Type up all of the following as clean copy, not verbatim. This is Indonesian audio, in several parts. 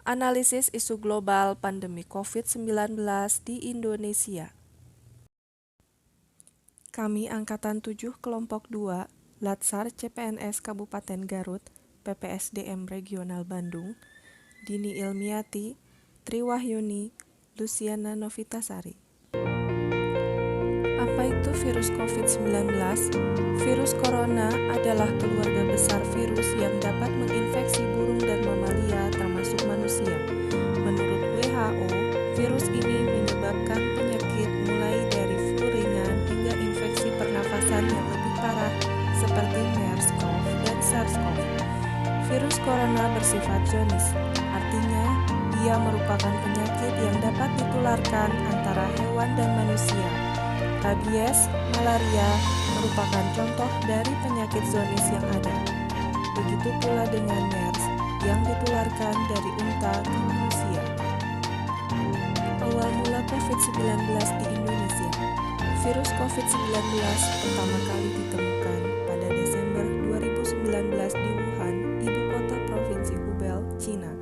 Analisis isu global pandemi COVID-19 di Indonesia. Kami Angkatan 7 Kelompok 2, Latsar CPNS Kabupaten Garut, PPSDM Regional Bandung, Dini Ilmiati, Triwahyuni, Luciana Novitasari. Apa itu virus COVID-19? Virus corona adalah keluarga besar virus yang dapat menginfeksi burung dan mamalia termasuk manusia. Menurut WHO, virus ini menyebabkan penyakit mulai dari flu ringan hingga infeksi pernafasan yang lebih parah seperti MERS-CoV dan SARS-CoV. Virus corona bersifat zoonosis, artinya ia merupakan penyakit yang dapat ditularkan antara hewan dan manusia. Rabies, malaria merupakan contoh dari penyakit zoonosis yang ada. Begitu pula dengan MERS yang ditularkan dari unta ke manusia. Awal mula COVID-19 di Indonesia. Virus COVID-19 pertama kali ditemukan pada Desember 2019 di Wuhan, ibu kota provinsi Hubei, Cina,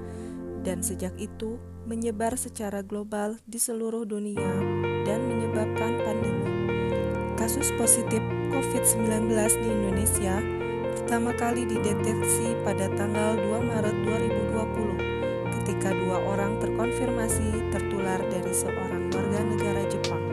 dan sejak itu menyebar secara global di seluruh dunia dan menyebabkan pandemi. Kasus positif COVID-19 di Indonesia pertama kali dideteksi pada tanggal 2 Maret 2020 ketika 2 orang terkonfirmasi tertular dari seorang warga negara Jepang.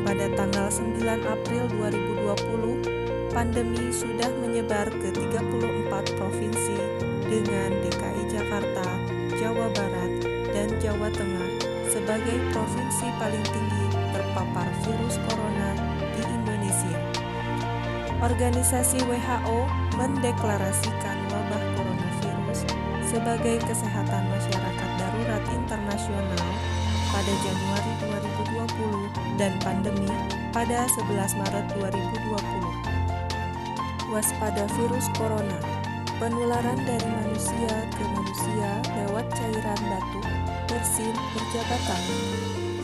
Pada tanggal 9 April 2020, pandemi sudah menyebar ke 34 provinsi dengan DKI Jakarta, Jawa Barat, dan Jawa Tengah sebagai provinsi paling tinggi terpapar virus corona di Indonesia. Organisasi WHO mendeklarasikan wabah coronavirus sebagai kesehatan masyarakat darurat internasional pada Januari 2020 dan pandemi pada 11 Maret 2020. Waspada virus corona. Penularan dari manusia ke manusia lewat cairan batuk, bersin, berjabat tangan.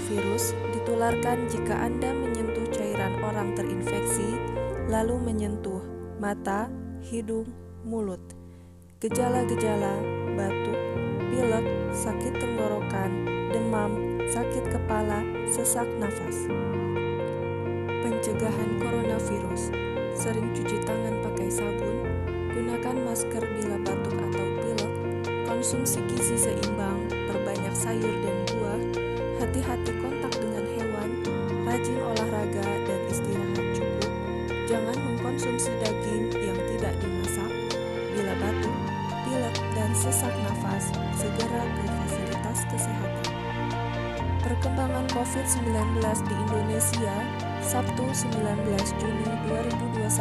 Virus ditularkan jika Anda menyentuh cairan orang terinfeksi, lalu menyentuh mata, hidung, mulut. Gejala-gejala, batuk, pilek, sakit tenggorokan, demam, sakit kepala, sesak nafas. Pencegahan coronavirus. Sering cuci tangan pakai sabun, gunakan masker bila batuk atau pilek, konsumsi gizi seimbang, perbanyak sayur dan buah, hati-hati kontak dengan hewan, rajin olahraga dan istirahat cukup, jangan mengkonsumsi daging yang tidak dimasak. Bila batuk, pilek, dan sesak nafas, segera ke fasilitas kesehatan. Perkembangan COVID-19 di Indonesia, Sabtu 19 Juni 2021.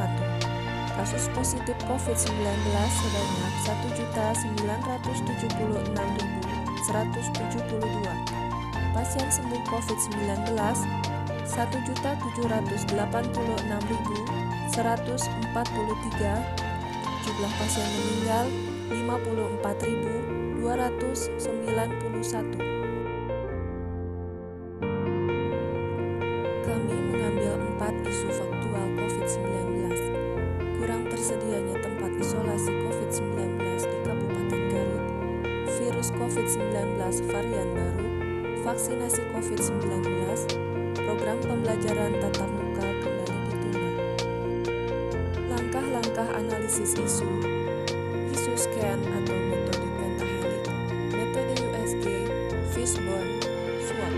Kasus positif COVID-19 sebanyak 1.976.172. Pasien sembuh COVID-19 1.786.143. Jumlah pasien meninggal 54.291. Kami mengambil 4 isu faktual COVID-19. Kurang tersedianya tempat isolasi COVID-19 di Kabupaten Garut, virus COVID-19 varian baru, vaksinasi COVID-19, program pembelajaran tatap muka kembali ditunda. Langkah-langkah analisis isu scan atau metode pentahelik, metode USG, Fishbone, SWOT.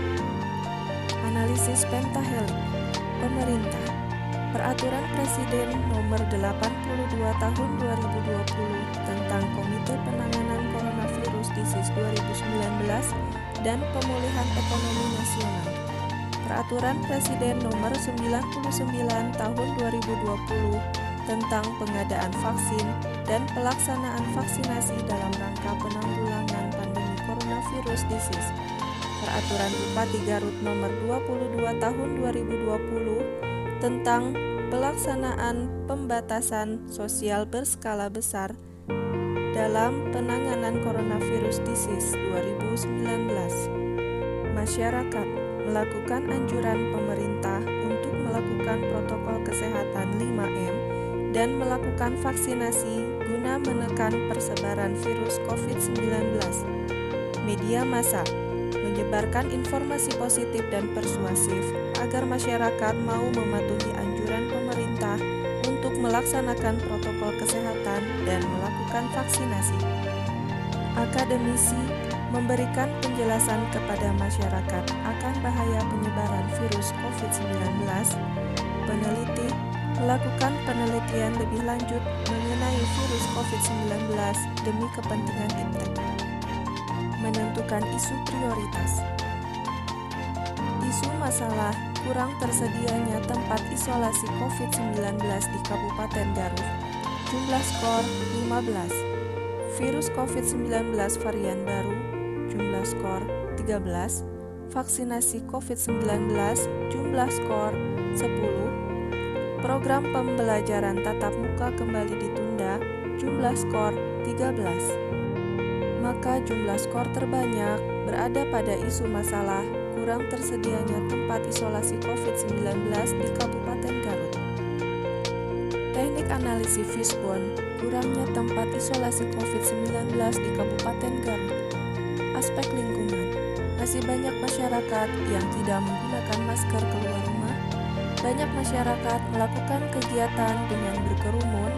Analisis pentahelik. Pemerintah. Peraturan Presiden Nomor 82 Tahun 2020 tentang Komite Penanganan Coronavirus Disease 2019 dan Pemulihan Ekonomi Nasional. Peraturan Presiden Nomor 99 Tahun 2020 tentang pengadaan vaksin dan pelaksanaan vaksinasi dalam rangka penanggulangan pandemi coronavirus disease. Peraturan Bupati Garut Nomor 22 Tahun 2020 tentang pelaksanaan pembatasan sosial berskala besar dalam penanganan coronavirus disease 2019. Masyarakat melakukan anjuran pemerintah untuk melakukan protokol kesehatan 5M dan melakukan vaksinasi guna menekan persebaran virus COVID-19. Media massa menyebarkan informasi positif dan persuasif agar masyarakat mau mematuhi anjuran pemerintah untuk melaksanakan protokol kesehatan dan melakukan vaksinasi. Akademisi memberikan penjelasan kepada masyarakat akan bahaya penyebaran virus COVID-19. Peneliti melakukan penelitian lebih lanjut mengenai virus COVID-19 demi kepentingan iptek. Menentukan isu prioritas. Isu masalah kurang tersedianya tempat isolasi COVID-19 di Kabupaten Garut. Jumlah skor 15. Virus COVID-19 varian baru. Jumlah skor 13. Vaksinasi COVID-19. Jumlah skor 10. Program pembelajaran tatap muka kembali ditunda. Jumlah skor 13. Maka jumlah skor terbanyak berada pada isu masalah kurang tersedianya tempat isolasi COVID-19 di Kabupaten Garut. Teknik analisis Fishbone, kurangnya tempat isolasi COVID-19 di Kabupaten Garut. Aspek lingkungan, masih banyak masyarakat yang tidak menggunakan masker keluar rumah. Banyak masyarakat melakukan kegiatan dengan berkerumun.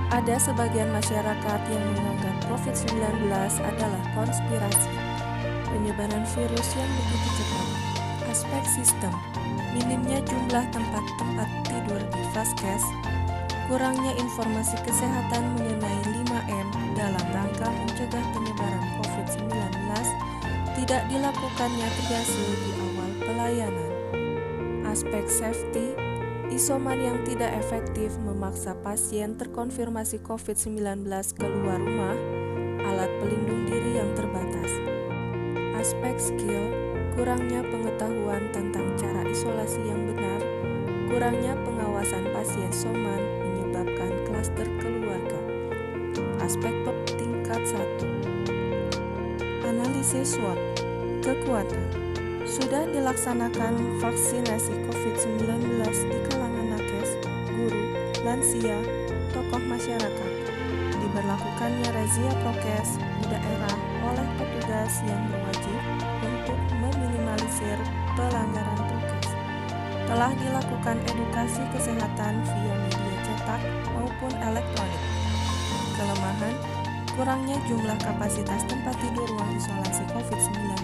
Ada sebagian masyarakat yang menganggap COVID-19 adalah konspirasi. Penyebaran virus yang begitu cepat. Aspek sistem, minimnya jumlah tempat-tempat tidur di Vaskes, kurangnya informasi kesehatan mengenai 5M dalam rangka mencegah penyebaran COVID-19, tidak dilakukannya triase di awal pelayanan. Aspek safety, isoman yang tidak efektif memaksa pasien terkonfirmasi COVID-19 keluar rumah, alat pelindung diri yang terbatas. Aspek skill, kurangnya pengetahuan tentang cara isolasi yang benar, kurangnya pengawasan pasien soman menyebabkan klaster keluarga. Aspek tingkat 1. Analisis SWOT, kekuatan. Sudah dilaksanakan vaksinasi COVID-19 di kalangan nakes, guru, lansia, tokoh masyarakat. Diberlakukannya razia prokes di daerah oleh petugas yang berwajib untuk meminimalisir pelanggaran prokes. Telah dilakukan edukasi kesehatan via media cetak maupun elektronik. Kelemahan, kurangnya jumlah kapasitas tempat tidur ruang isolasi COVID-19,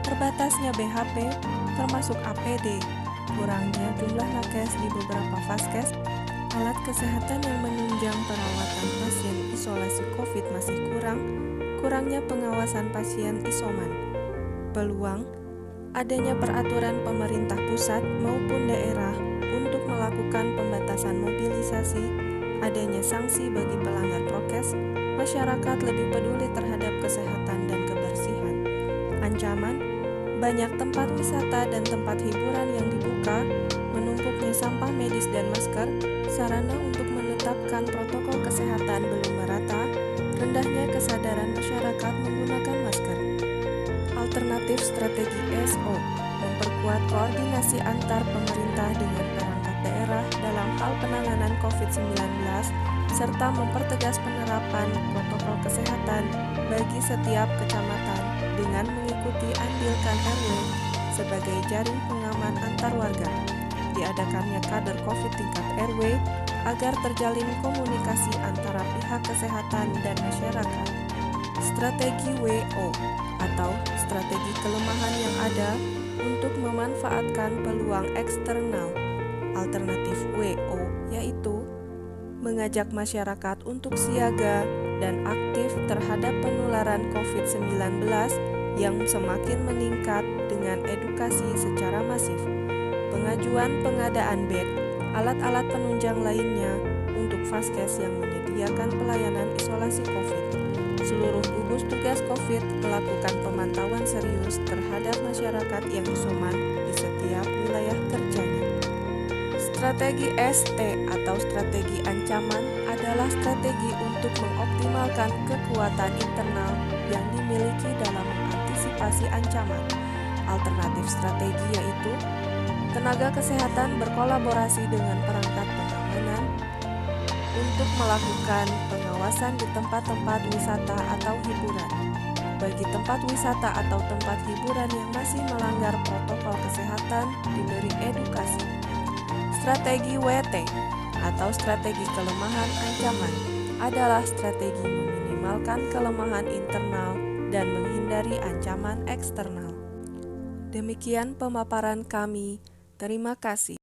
terbatasnya BHP termasuk APD, kurangnya jumlah nakes di beberapa vaskes, alat kesehatan yang menunjang perawatan pasien isolasi COVID masih kurangnya pengawasan pasien isoman. Peluang, adanya peraturan pemerintah pusat maupun daerah untuk melakukan pembatasan mobilisasi, adanya sanksi bagi pelanggar prokes, masyarakat lebih peduli terhadap kesehatan dan kebersihan. Ancaman, banyak tempat wisata dan tempat hiburan yang dibuka, menumpuknya sampah medis dan masker, sarana untuk menetapkan protokol kesehatan belum merata, rendahnya kesadaran masyarakat menggunakan masker. Alternatif strategi SO, memperkuat koordinasi antar pemerintah dengan perangkat daerah dalam hal penanganan COVID-19, serta mempertegas penerapan protokol kesehatan bagi setiap kecamatan dengan mengikuti Andilkan RW sebagai jaring pengaman antar warga. Diadakannya kader COVID tingkat RW agar terjalin komunikasi antara pihak kesehatan dan masyarakat. Strategi WO atau strategi kelemahan yang ada untuk memanfaatkan peluang eksternal. Alternatif WO yaitu mengajak masyarakat untuk siaga dan aktif terhadap penularan COVID-19 yang semakin meningkat dengan edukasi secara masif. Pengajuan pengadaan bed, alat-alat penunjang lainnya untuk vaskes yang menyediakan pelayanan isolasi COVID. Seluruh gugus tugas COVID melakukan pemantauan serius terhadap masyarakat yang isoman di setiap wilayah kerjanya. Strategi ST atau strategi ancaman adalah strategi untuk mengoptimalkan kekuatan internal yang dimiliki dalam mengantisipasi ancaman. Alternatif strategi yaitu tenaga kesehatan berkolaborasi dengan perangkat pengamanan untuk melakukan pengawasan di tempat-tempat wisata atau hiburan. Bagi Bagi tempat wisata atau tempat hiburan yang masih melanggar protokol kesehatan, diberi edukasi. Strategi WT atau strategi kelemahan ancaman adalah strategi meminimalkan kelemahan internal dan menghindari ancaman eksternal. Demikian pemaparan kami. Terima kasih.